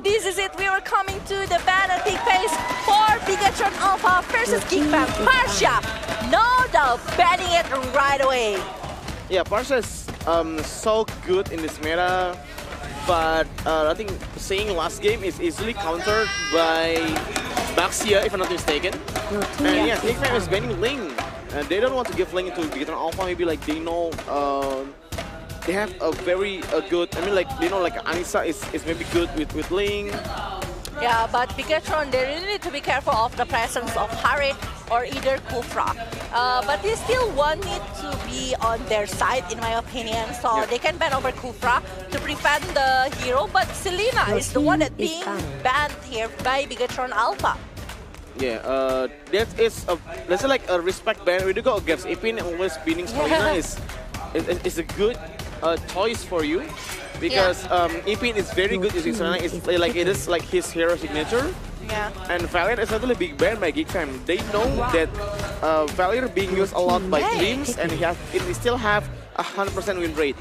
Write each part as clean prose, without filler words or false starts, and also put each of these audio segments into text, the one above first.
this is it. We are coming to the ban and pick phase for BIGETRON Alpha versus GEEK Fam. Parsha, no doubt, banning it right away. Yeah, Parsha is so good in this meta, but I think seeing last game is easily countered by Baxia, if I'm not mistaken. And yeah, GEEK Fam is banning Ling. And they don't want to give Ling into BIGETRON Alpha. Maybe like they know they have a very good. I mean, like they know like Anissa is maybe good with Ling. Yeah, but BIGETRON, they really need to be careful of the presence of Harit or either Kufra. But they still want it to be on their side, in my opinion. So they can ban over Kufra to prevent the hero. But Selena is the one that being banned here by BIGETRON Alpha. Yeah, that is let's say like a respect ban. We do go against Ipin, and always beating Selena is a good choice for you because Ipin is very good using Selena. It's like it is like his hero signature. Yeah. And Valiant is not really big ban by GEEK Fam. They know that Valiant being used a lot by Dreams, and he still have 100% win rate.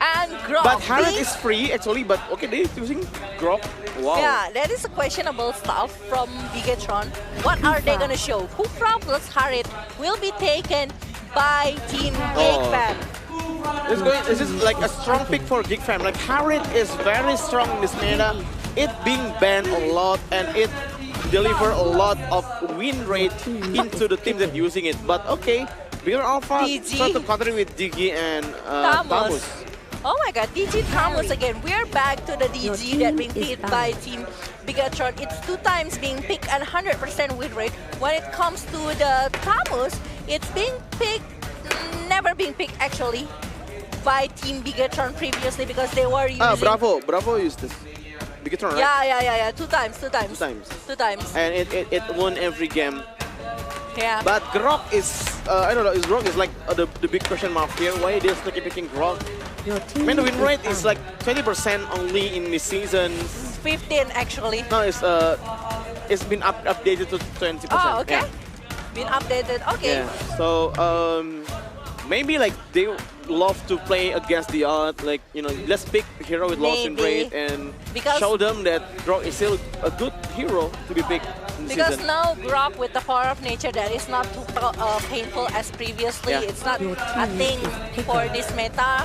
And Grok. But Harit is free actually, but okay, they're using Grok. Wow. Yeah, that is a questionable stuff from BIGETRON. What are they gonna show? Kufra plus Harit will be taken by Team GEEK Fam. This is like a strong pick for GEEK Fam. Like Harit is very strong in this meta. It being banned a lot and it deliver a lot of win rate into the team that using it. But okay, BIGETRON Alpha start to counter with DG and Tamus. Oh my god, DG Tamus again. We're back to the DG that being picked by Team BIGETRON. It's 2 times being picked and 100% win rate. When it comes to the Tamus, it's being picked, never being picked actually by Team BIGETRON previously because they were using... Bravo used this. BIGETRON, right? Yeah. Two times. And it won every game. Yeah. But Grok is, I don't know, Grok is like the big question mark here. Why they still keep picking Grok? Man, the win rate is like 20% only in this season. 15 actually. No, it's been updated to 20%. Oh, okay. Yeah. Been updated, okay. Yeah. So, maybe like they love to play against the odd, like, you know, let's pick hero with low win rate and show them that Grok is still a good hero to be picked. Because now Grok with the power of nature that is not too painful as previously. Yeah. It's not a thing for this meta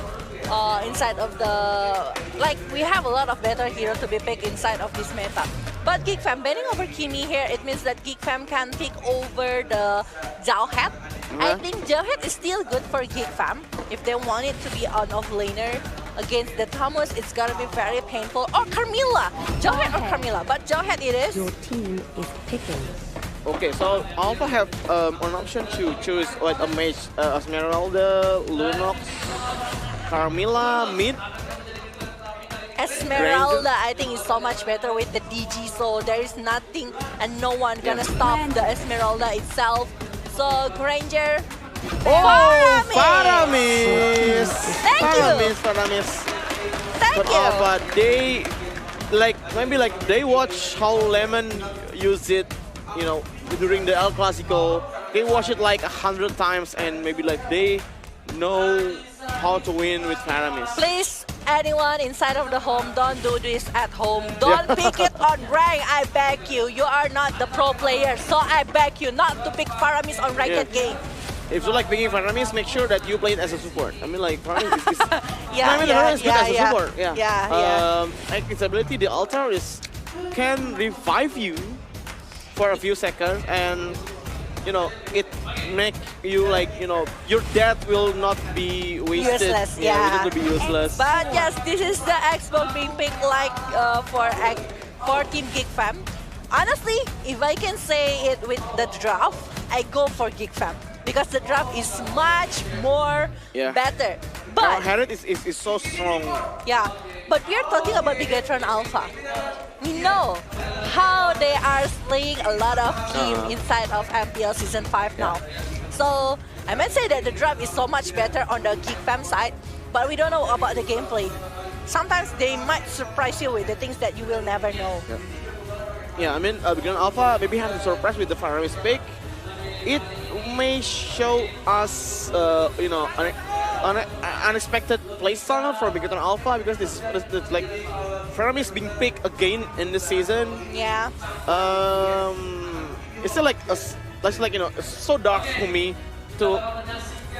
inside of the... Like, we have a lot of better heroes to be picked inside of this meta. But GEEK Fam banning over Kimi here, it means that GEEK Fam can pick over the Zhao. I think Zhao is still good for GEEK Fam. If they want it to be an offlaner against the Tamus, it's gonna be very painful. Or Carmilla! Zhao or Carmilla, but Zhao it is. Your team is picking. Okay, so Alpha have an option to choose like a mage, Esmeralda, Lunox, Carmilla, mid. Esmeralda, I think, is so much better with the DG, so there is nothing and no one gonna stop the Esmeralda itself. So Granger, Paramis! Paramis. Thank you. But they, like, maybe like they watch how Lemon use it, you know, during the El Clasico. They watch it like 100 times and maybe like they know how to win with Paramis. Please, anyone inside of the home, don't do this at home. Don't pick it on rank, I beg you. You are not the pro player, so I beg you not to pick Paramis on ranked game. If you like picking Paramis, make sure that you play it as a support. I mean, like, Paramis is... Paramis is good as a support. Like, its ability, the altar can revive you for a few seconds, and, you know, it make you like, you know, your death will not be wasted. Useless, it will be useless. But yes, this is the Xbox being picked like for Team GEEK Fam. Honestly, if I can say it with the draft, I go for GEEK Fam because the draft is much more better. But Harit is so strong. Yeah, but we are talking about BIGETRON Alpha. We know how they are slaying a lot of teams inside of MPL Season 5 now. So I might say that the draft is so much better on the GEEK Fam side, but we don't know about the gameplay. Sometimes they might surprise you with the things that you will never know. Yeah, I mean, BIGETRON Alpha maybe have a surprise with the Paramis pick. It may show us, you know, unexpected play style for BIGETRON Alpha because this like Fermi is being picked again in this season. Yeah. It's still like it's so dark for me to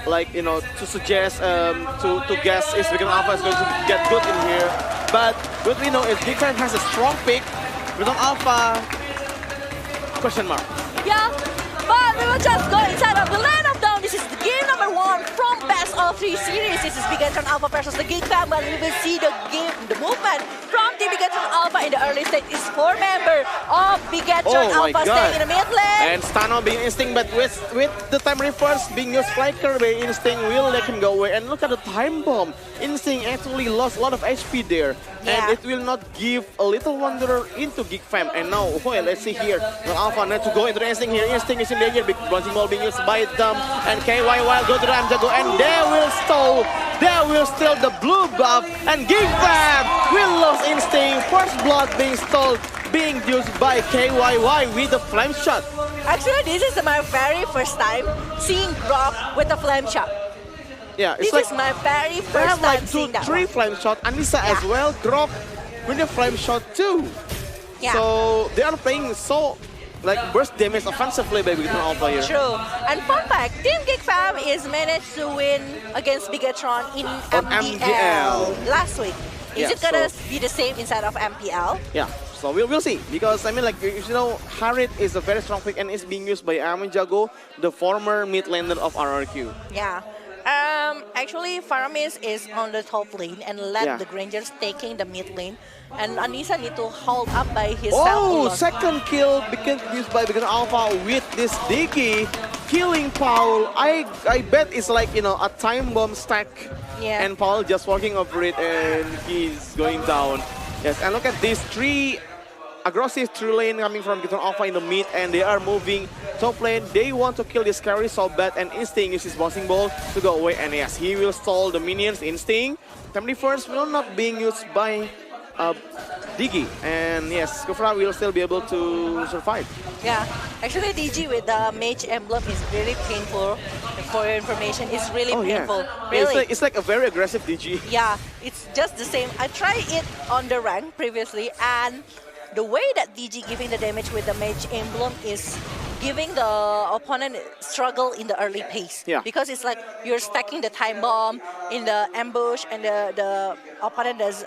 to suggest to guess if BIGETRON Alpha is going to get good in here. But what we know is GEEK has a strong pick. BIGETRON Alpha question mark. Yeah, but we will just go inside of the land of down. This is the game number 1 from best of 3 series. This is BIGETRON Alpha versus the GEEK fam, and we will see the movement from the BIGETRON Alpha in the early stage is 4-member of BIGETRON Alpha staying in the mid lane. And Stano being Instinct, but with the time reverse being used Flicker by Instinct will let him go away. And look at the time bomb. Instinct actually lost a lot of HP there. Yeah. And it will not give a little wanderer into GEEK fam. And now, well, let's see here. The Alpha need to go into the Instinct here. Instinct is in danger. Big bouncing ball being used by them. And KYY go to the Amjago. And they will steal the blue buff. And GEEK fam will lose Instinct. First blood being stole, being used by KYY with the flame shot. Actually, this is my very first time seeing Grok with a flame shot. Yeah, it's this is my very first time seeing that 3 flame shot. Anissa as well. Grok with a flame shot too. Yeah. So they are playing so like burst damage offensively by BIGETRON Alpha here. True. And fun fact, Team GEEK fam is managed to win against BIGETRON in MPL last week. Is it gonna be the same inside of MPL? Yeah. So we'll see, because I mean, like, you know, Harit is a very strong pick and is being used by Jago, the former mid laner of RRQ. Yeah. Actually, Faramis is on the top lane and let the Grangers taking the mid lane. And Anissa need to hold up by his second kill used by BIGETRON Alpha with this Diggy killing Paul. I bet it's like, you know, a time bomb stack. Yeah. And Paul just walking over it and he's going down. Yes, and look at these 3 aggressive 3 lane coming from BIGETRON Alpha in the mid, and they are moving top lane. They want to kill this carry so bad, and Instinct uses bouncing ball to go away. And yes, he will stall the minions. Instinct. Family first will not being used by Diggy, and yes, Kufra will still be able to survive. Yeah, actually DG with the mage emblem is very painful. For your information, it's really painful. Yeah. Really, it's like a very aggressive DG. Yeah, it's just the same. I tried it on the rank previously, and the way that DG giving the damage with the mage emblem is giving the opponent struggle in the early pace. Yeah. Because it's like you're stacking the time bomb in the ambush, and the opponent is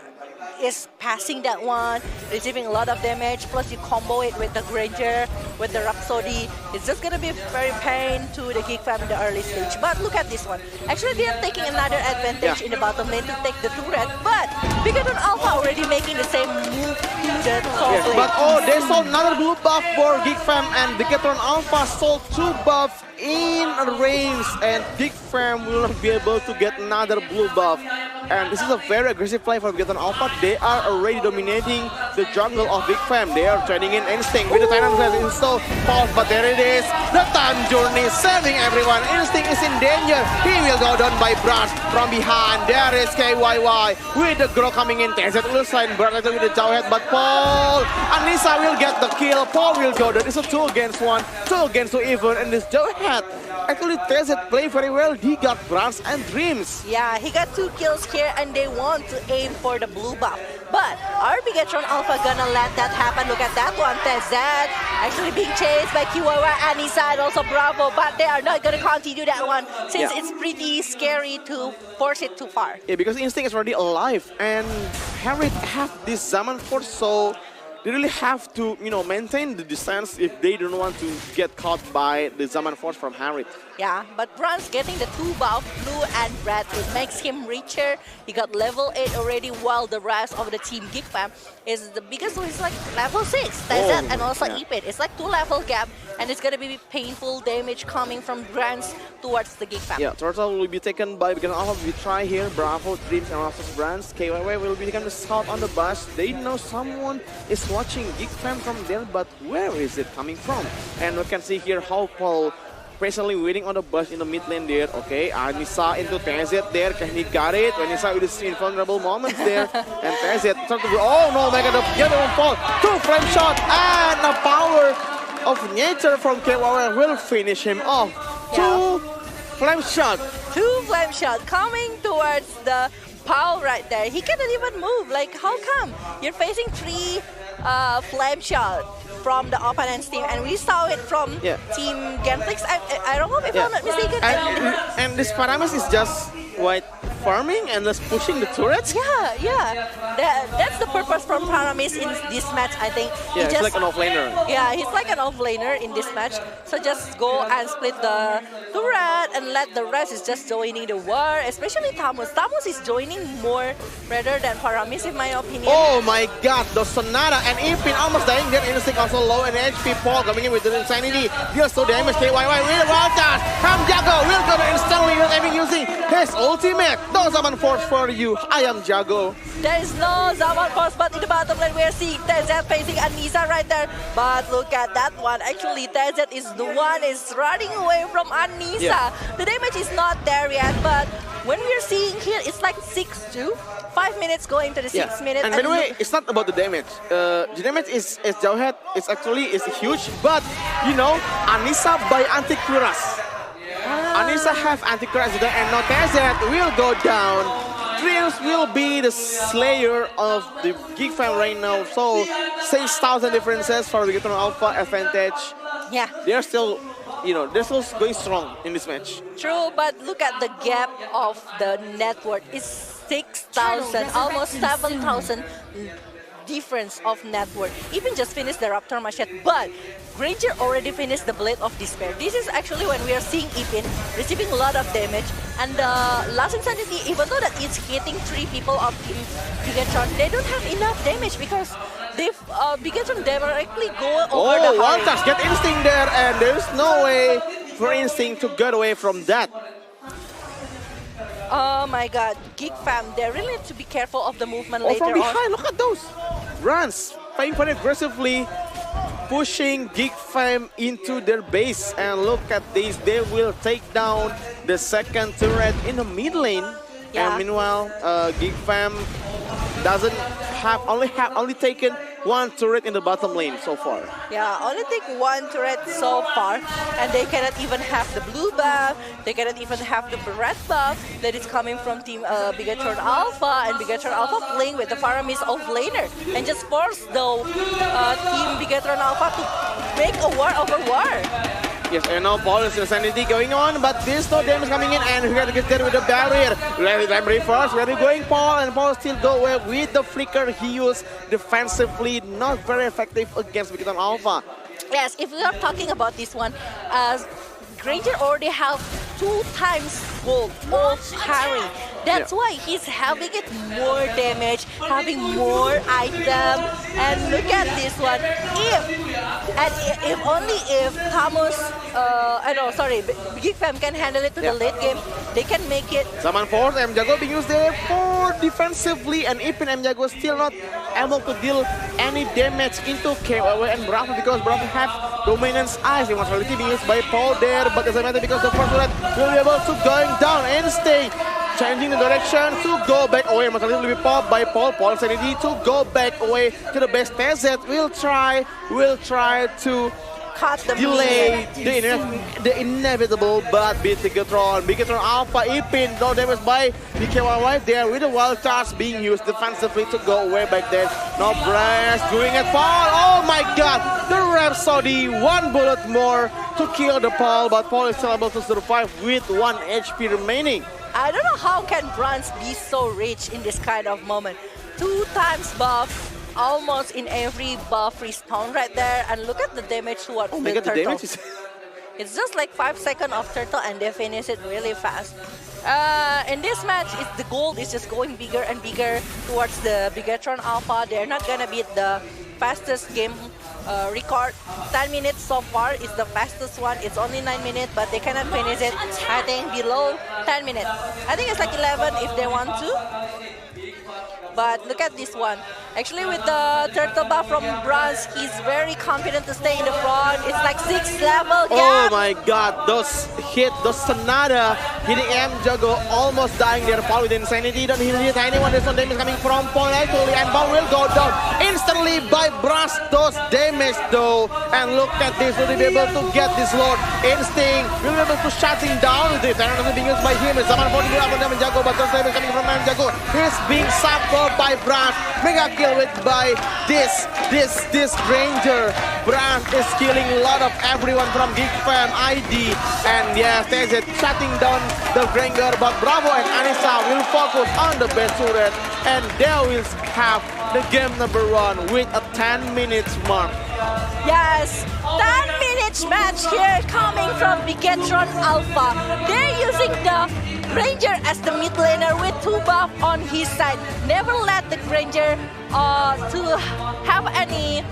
passing that one, receiving a lot of damage, plus you combo it with the Granger, with the Rhapsody. It's just gonna be very pain to the GEEK fam in the early stage. But look at this one. Actually, they are taking another advantage in the bottom lane to take the turret, but BIGETRON Alpha already making the same move to the top lane. But they stole another blue buff for GEEK fam, and BIGETRON Alpha stole 2 buffs in range, and GEEK fam will not be able to get another blue buff. And this is a very aggressive play for BIGETRON Alpha. They are already dominating the jungle of GEEK fam. They are trading in Instinct with the Titan Flash install pause, but there it is. The time journey saving everyone. Instinct is in danger. He will go down by Brush from behind. There is KYY with the Grow coming in. TZ will slide Brush with the Jawhead, but Paul. Anissa will get the kill. Paul will go down. It's a 2 against 1, 2 against 2 even, and this Jawhead. Actually, TZ played very well. He got Brush and Dreams. Yeah, he got 2 kills here, and they want to aim for the blue buff. But are BIGETRON Alpha gonna let that happen? Look at that one. TZ actually being chased by KYY, Anissa, and also Bravo, but they are not gonna continue that one since it's pretty scary to force it too far. Yeah, because Instinct is already alive, and Harit have this Zaman Force, so they really have to, you know, maintain the distance if they don't want to get caught by the Zaman Force from Harit. Yeah, but Bronze getting the 2 buff, blue and red, it makes him richer. He got level 8 already, while the rest of the team GEEK fam is the biggest one. Is like level 6, TZ and also Ipit. It's like 2 level gap, and it's gonna be painful damage coming from Brands towards the GEEK fam. Yeah, Turtle will be taken by BIGETRON Alpha. We try here, Bravo, Dreams, and also Brands. KYY will be taken the scout on the bus. They know someone is watching GEEK fam from there, but where is it coming from? And we can see here how Paul patiently waiting on the bus in the mid lane there. Okay, Anissa into TZ there. Can he got it? Anissa with his invulnerable moments there. And TZ start to go. Oh no, my god, the other one fall. 2 frame shot, and the power of nature from KYY will finish him off. 2 flame shot 2 flame shot coming towards the Paul right there. He cannot even move. Like, how come? You're facing 3 flame shot from the opponent's team, and we saw it from Team Genflix. I don't know if I'm not mistaken. And this Paramis is just farming and just pushing the turrets. Yeah. That's the purpose from Paramis in this match, I think. Yeah, he's like an offlaner. Yeah, he's like an offlaner in this match. So just go and split the turret and let the rest is just joining the war, especially Tamus. Tamus is joining more rather than Paramis, in my opinion. Oh my god, the Sonata and Ipin almost dying. Their instinct also low, and HP Paul coming in with the Insanity. Deals so damage. KYY with wild dash. Jago will go instantly with Evan using his ultimate. No Zaman Force for you. I am Jago. There is no Zaman Force, but in the bottom lane we are seeing TZ facing Anissa right there. But look at that one. Actually, TZ is the one is running away from Anissa. The damage is not there yet, but when we are seeing here, it's like 6-2. 5 minutes going to the 6 minutes. And by the way, it's not about the damage. The damage is Jauhead. It's actually huge, but you know, Anissa by anti-Kuras. Anissa have anti-Kuras and now TZ will go down. Dreams will be the slayer of the GEEK fan right now. So 6,000 differences for the BIGETRON Alpha advantage. Yeah. They're still, they're still going strong in this match. True, but look at the gap of the net worth. It's 6,000, almost 7,000 difference of net worth. Even just finished the Raptor Machete, but Granger already finished the Blade of Despair. This is actually when we are seeing Ipin receiving a lot of damage, and the last Insanity, even though that it's hitting 3 people of Team BIGETRON, they don't have enough damage because they BIGETRON directly go over the Oh, one touch, get Instinct there, and there's no way for Instinct to get away from that. Oh my god, GEEK fam, they really need to be careful of the movement later from behind, on. look at those runs, fighting for it aggressively, pushing GEEK fam into their base, and look at this, they will take down the second turret in the mid lane. Yeah. And meanwhile, GEEK fam doesn't have only taken 1 turret in the bottom lane so far. Yeah, only take 1 turret so far, and they cannot even have the blue buff, they cannot even have the red buff that is coming from Team BIGETRON Alpha, and BIGETRON Alpha playing with the Paramis offlaner, and just force the Team BIGETRON Alpha to make a war over war. Yes, and now Paul is Insanity going on, but there's no damage coming in, and we got to get there with the barrier. Barrier first, where are we going, Paul? And Paul still go away with the flicker he used defensively, not very effective against BIGETRON Alpha. Yes, if we are talking about this one, Granger already have 2 times gold of parry. That's why he's having it more damage, having more item. And look at this one. If only if Tamus, GEEK fam can handle it to the late game, they can make it. Zaman Force, Jago being used there for defensively, and even Jago still not able to deal any damage into KYY and Bravo, because Bravo have Dominance Eyes. Immortality being used by Paul there, but doesn't matter because the first turret will be able to going down and stay. Changing the direction to go back away. Immortality will be popped by Paul. Paul's Sanity to go back away to the base. TZ will try to cut the delay the inevitable, but beat BIGETRON Alpha, Ipin, no damage by BKYY there with the wild charge being used defensively to go way back there. No Brass doing it, Paul. Oh my god, the Rhapsody, 1 bullet more to kill the Paul, but Paul is still able to survive with 1 HP remaining. I don't know how can Bronze be so rich in this kind of moment. 2 times buff, almost in every buff respawn right there, and look at the damage towards the turtle. The damage is it's just like 5 seconds of turtle and they finish it really fast. In this match, the gold is just going bigger and bigger towards the BIGETRON Alpha. They're not gonna beat the fastest game record. 10 minutes so far is the fastest one. It's only 9 minutes, but they cannot finish it, I think, below 10 minutes. I think it's like 11 if they want to. But look at this one. Actually, with the turtle buff from Bronze, he's very confident to stay in the front. It's like 6th level Oh gap. my god, those Sonata hitting M Jago almost dying there. Paul with Insanity, don't hit anyone. There's no damage coming from Paul actually, and Paul will go down instantly by Brastos damage though. And look at this, will he be able to get this Lord? Instinct will be able to shut him down with this. And being used by him. It's Zaman 40 up on M Jago, but there's damage coming from M Jago. He's being suffered by Bras. Mega kill with by this Ranger. Bras is killing a lot of everyone from BIGETRON, and yes, there's it shutting down the Granger, but Bravo and Anissa will focus on the best turret, and they will have the game number 1 with a 10 minutes mark. Yes, 10 minutes match here coming from BIGETRON Alpha. They're using the Ranger as the mid laner with 2 buff on his side. Never let the Ranger to have any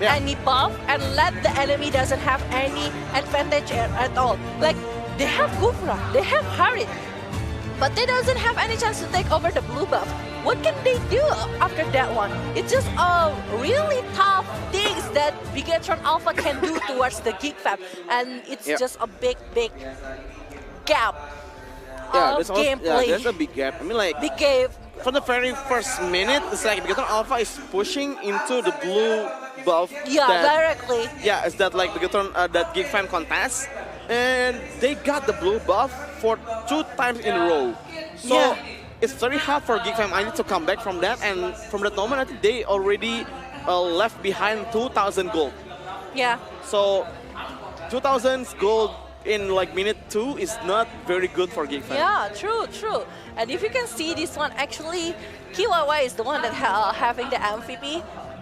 any buff, and let the enemy doesn't have any advantage at all. Like, they have Gufra, they have Harit, but they doesn't have any chance to take over the blue buff. What can they do after that one? It's just really tough things that BIGETRON Alpha can do towards the GEEK fam, and it's just a big gap of gameplay. There's a big gap. I mean, like, big gap. From the very first minute, it's like BIGETRON Alpha is pushing into the blue buff. Yeah, directly. Yeah, it's that like BIGETRON that GEEK fam contest, and they got the blue buff for 2 times in a row. So it's very hard for GEEK fam to come back from that, and from that moment, I think they already left behind 2,000 gold. Yeah. So 2,000 gold in like minute 2 is not very good for GEEK fam. Yeah, true. And if you can see this one, actually, KYY is the one that having the MVP.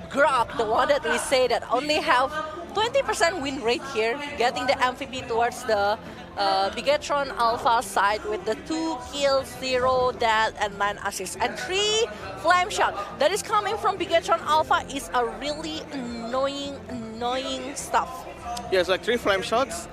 Grok, the one that we say that only have 20% win rate here, getting the MVP towards the BIGETRON Alpha side with the 2 kills, 0 death, and 9 assists, and 3 flame shot. That is coming from BIGETRON Alpha is a really annoying stuff. Yeah, it's like 3 flame shots.